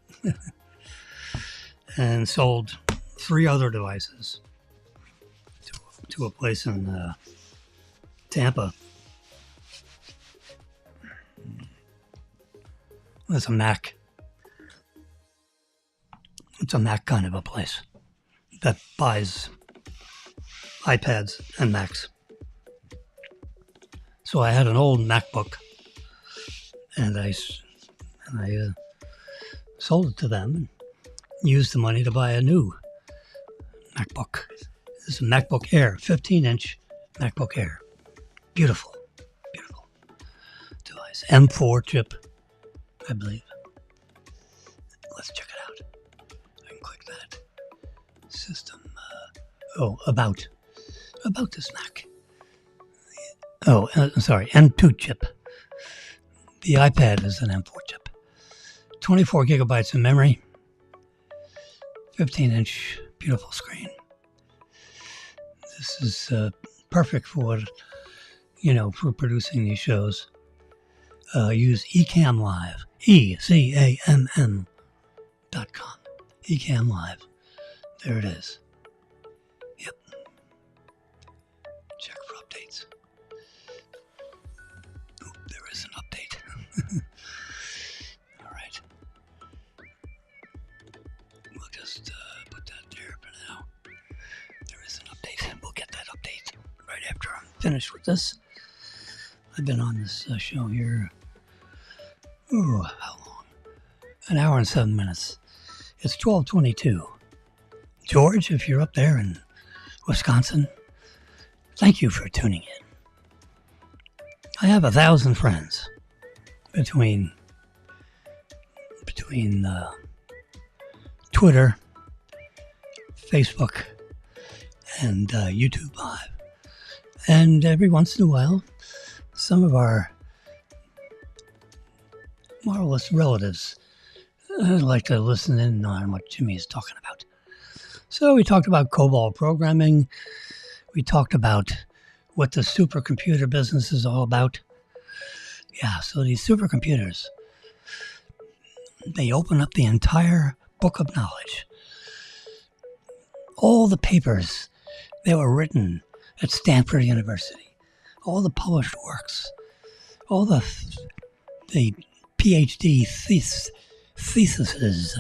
and sold 3 other devices to a place in Tampa. It's a Mac. It's a Mac kind of a place that buys iPads and Macs. So I had an old MacBook, and I sold it to them and used the money to buy a new MacBook. This is a MacBook Air, 15-inch MacBook Air. Beautiful, beautiful device. M4 chip, I believe. Let's check it out. I can click that. System. About this Mac. Sorry, M2 chip. The iPad is an M4 chip. 24 gigabytes of memory. 15-inch beautiful screen. This is perfect for what, for producing these shows. Use Ecamm Live. ECAMM.com. Ecamm Live. There it is. Yep. Check for updates. Oh, there is an update. All right. We'll just put that there for now. There is an update. We'll get that update right after I'm finished with this. I've been on this show here. Oh, how long? An hour and 7 minutes. It's 12:22. George, if you're up there in Wisconsin, thank you for tuning in. I have 1,000 friends between Twitter, Facebook, and YouTube Live. And every once in a while, some of our marvelous relatives like to listen in on what Jimmy is talking about. So we talked about COBOL programming. We talked about what the supercomputer business is all about. Yeah, so these supercomputers, they open up the entire book of knowledge. All the papers that were written at Stanford University, all the published works, all the PhD theses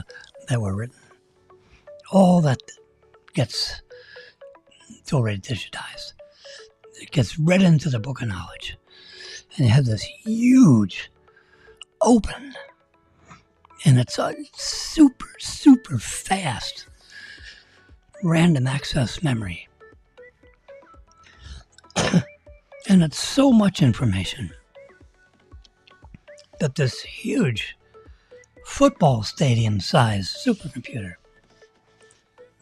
that were written, all that gets, it's already digitized. It gets read into the book of knowledge. And you have this huge open, and it's a super, super fast random access memory. And it's so much information that this huge football stadium size supercomputer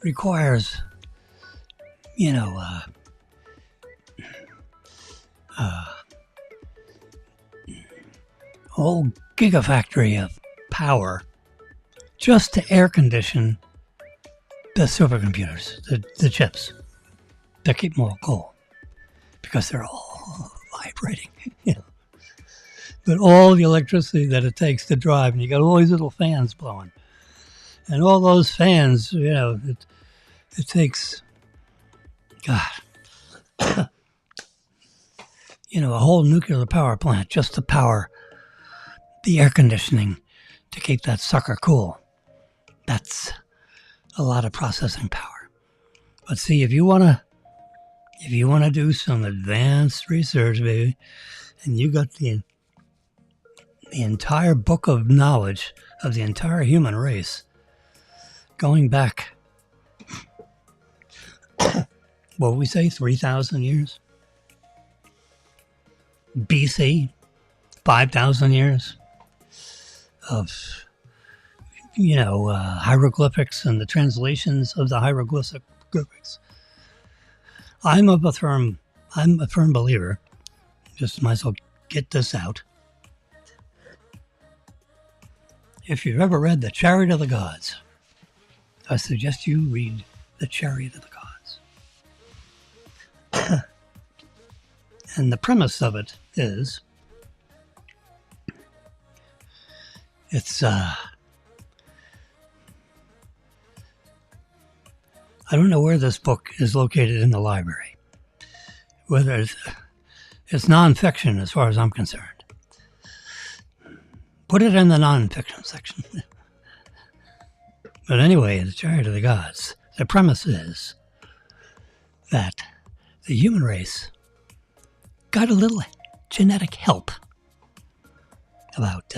requires, a whole gigafactory of power just to air condition the supercomputers, the chips that keep them all cool, because they're all vibrating, But all the electricity that it takes to drive, and you got all these little fans blowing, and all those fans, it takes, God, a whole nuclear power plant just to power the air conditioning to keep that sucker cool. That's a lot of processing power. But see, if you wanna do some advanced research, baby, and you got the entire book of knowledge of the entire human race going back, what would we say, 3,000 years? BC, 5,000 years of, hieroglyphics and the translations of the hieroglyphics. I'm a firm believer, just might as well get this out. If you've ever read The Chariot of the Gods, I suggest you read The Chariot of the Gods. And the premise of it is, It's I don't know where this book is located in the library. Whether it's nonfiction as far as I'm concerned. Put it in the nonfiction section. But anyway, the Chariot of the Gods, the premise is that the human race got a little genetic help about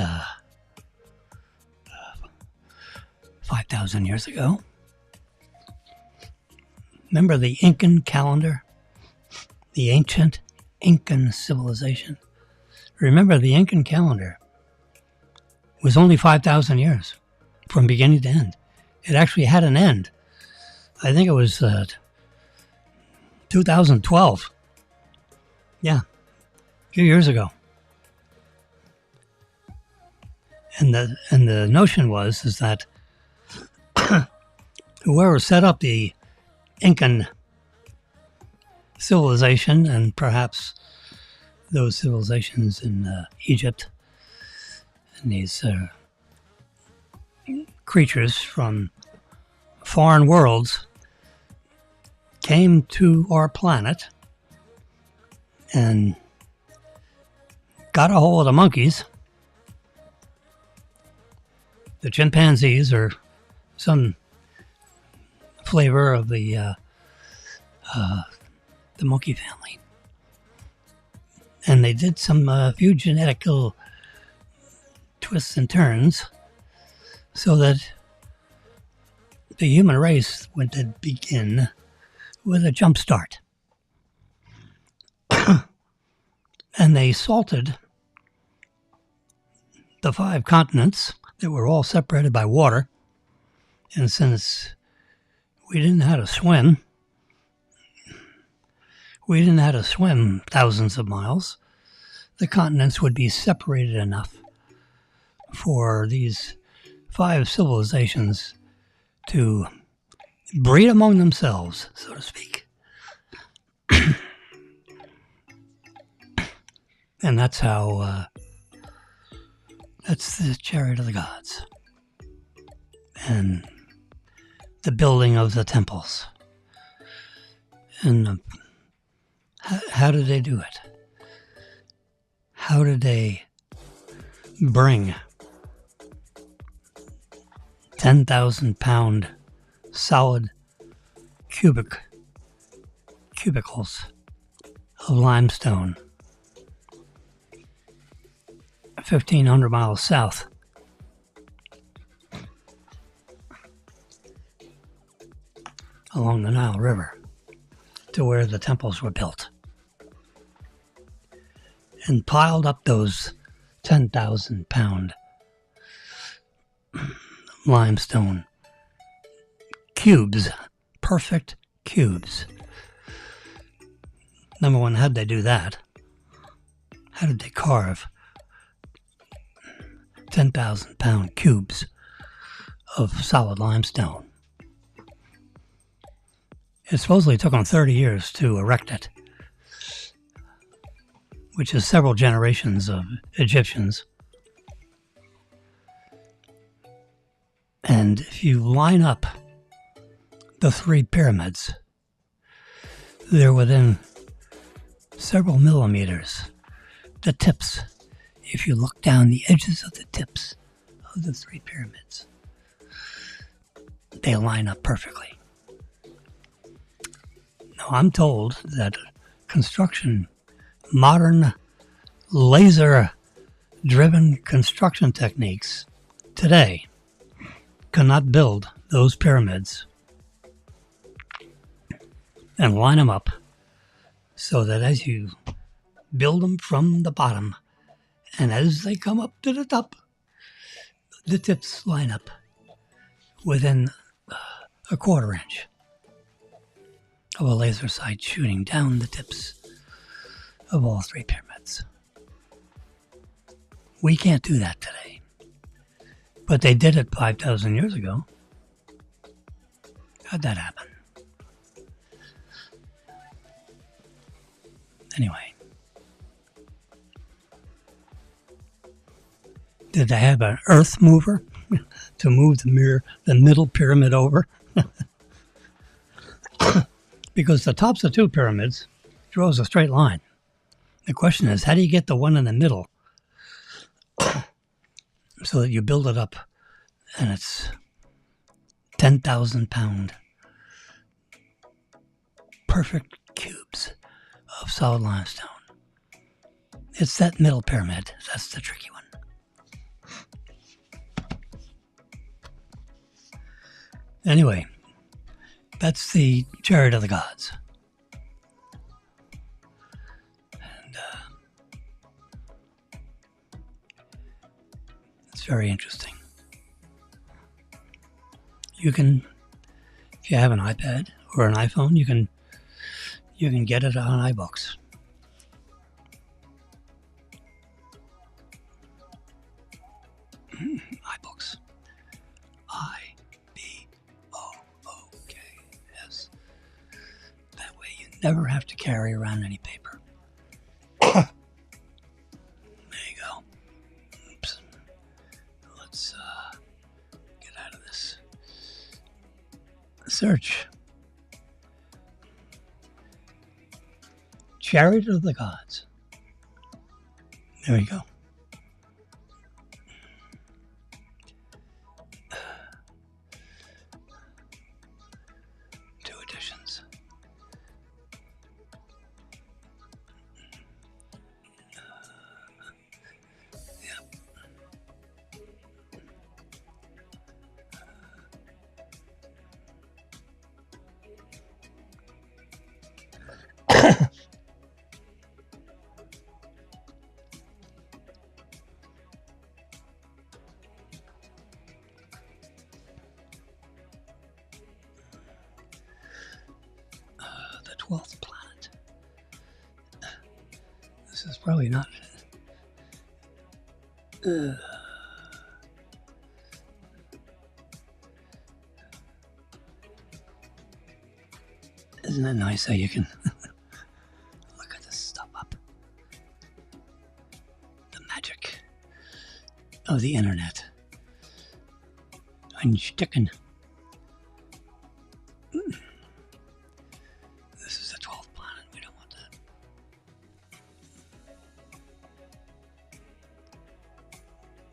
5,000 years ago. Remember the Incan calendar? The ancient Incan civilization? Remember, the Incan calendar was only 5,000 years from beginning to end. It actually had an end. I think it was 2012. Yeah, a few years ago. And the notion is that whoever set up the Incan civilization, and perhaps those civilizations in Egypt, and these creatures from foreign worlds came to our planet and got a hold of the monkeys, the chimpanzees, or some flavor of the monkey family. And they did some few genetic little twists and turns so that the human race would begin with a jump start. And they salted the 5 continents that were all separated by water. And since we didn't know how to swim, thousands of miles, the continents would be separated enough for these 5 civilizations to breed among themselves, so to speak. And that's how, that's the Chariot of the Gods. And the building of the temples. And how did they do it? How did they bring 10,000-pound solid cubicles of limestone 1,500 miles south along the Nile River to where the temples were built, and piled up those 10,000-pound limestone cubes, perfect cubes. Number one, how'd they do that? How did they carve 10,000-pound cubes of solid limestone? It supposedly took them 30 years to erect it, which is several generations of Egyptians. And if you line up the 3 pyramids, they're within several millimeters. The tips, if you look down the edges of the tips of the 3 pyramids, they line up perfectly. Now, I'm told that modern laser-driven construction techniques today cannot build those pyramids and line them up so that as you build them from the bottom and as they come up to the top, the tips line up within a quarter inch of a laser sight shooting down the tips of all 3 pyramids. We can't do that today. But they did it 5,000 years ago. How'd that happen? Anyway. Did they have an earth mover to move the middle pyramid over? Because the tops of two pyramids draws a straight line. The question is, how do you get the one in the middle so that you build it up and it's 10,000 pound perfect cubes of solid limestone? It's that middle pyramid. That's the tricky one. Anyway, that's the chariot of the gods. And it's very interesting. You can, if you have an iPad or an iPhone, you can get it on iBooks. iBooks. IBOOKS. That way you never have to carry around any paper. There you go. Oops. Let's get out of this. Search. Chariot of the Gods. There you go. Two editions. Yep. The 12th planet. This is probably not. Isn't it nice how you can look at this stuff up? The magic of the internet. Einstecken. This is the 12th planet. We don't want that.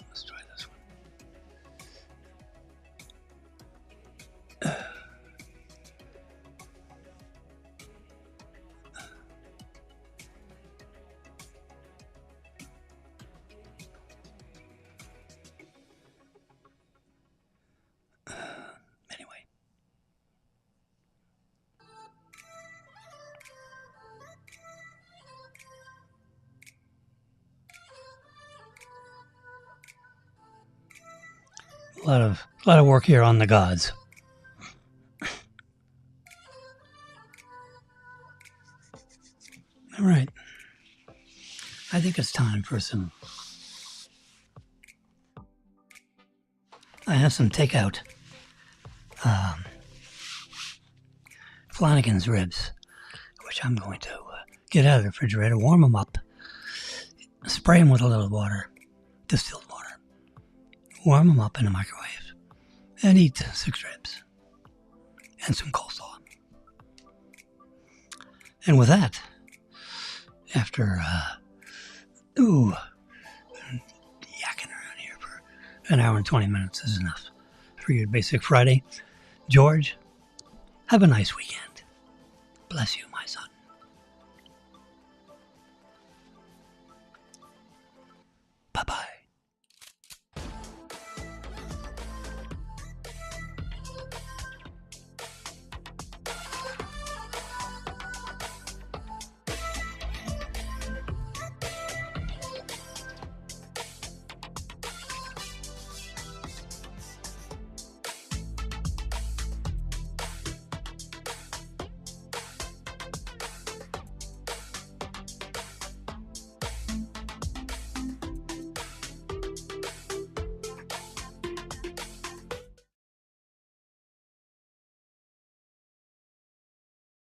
Let's try this one. Anyway. A lot of work here on the gods. All right. I think it's time for some. I have some takeout. Flanagan's ribs, which I'm going to get out of the refrigerator, warm them up, spray them with a little water, distilled water, warm them up in the microwave, and eat 6 ribs and some coleslaw. And with that, after yakking around here for an hour and 20 minutes is enough for your basic Friday. George, have a nice weekend. Bless you, my son. Bye-bye.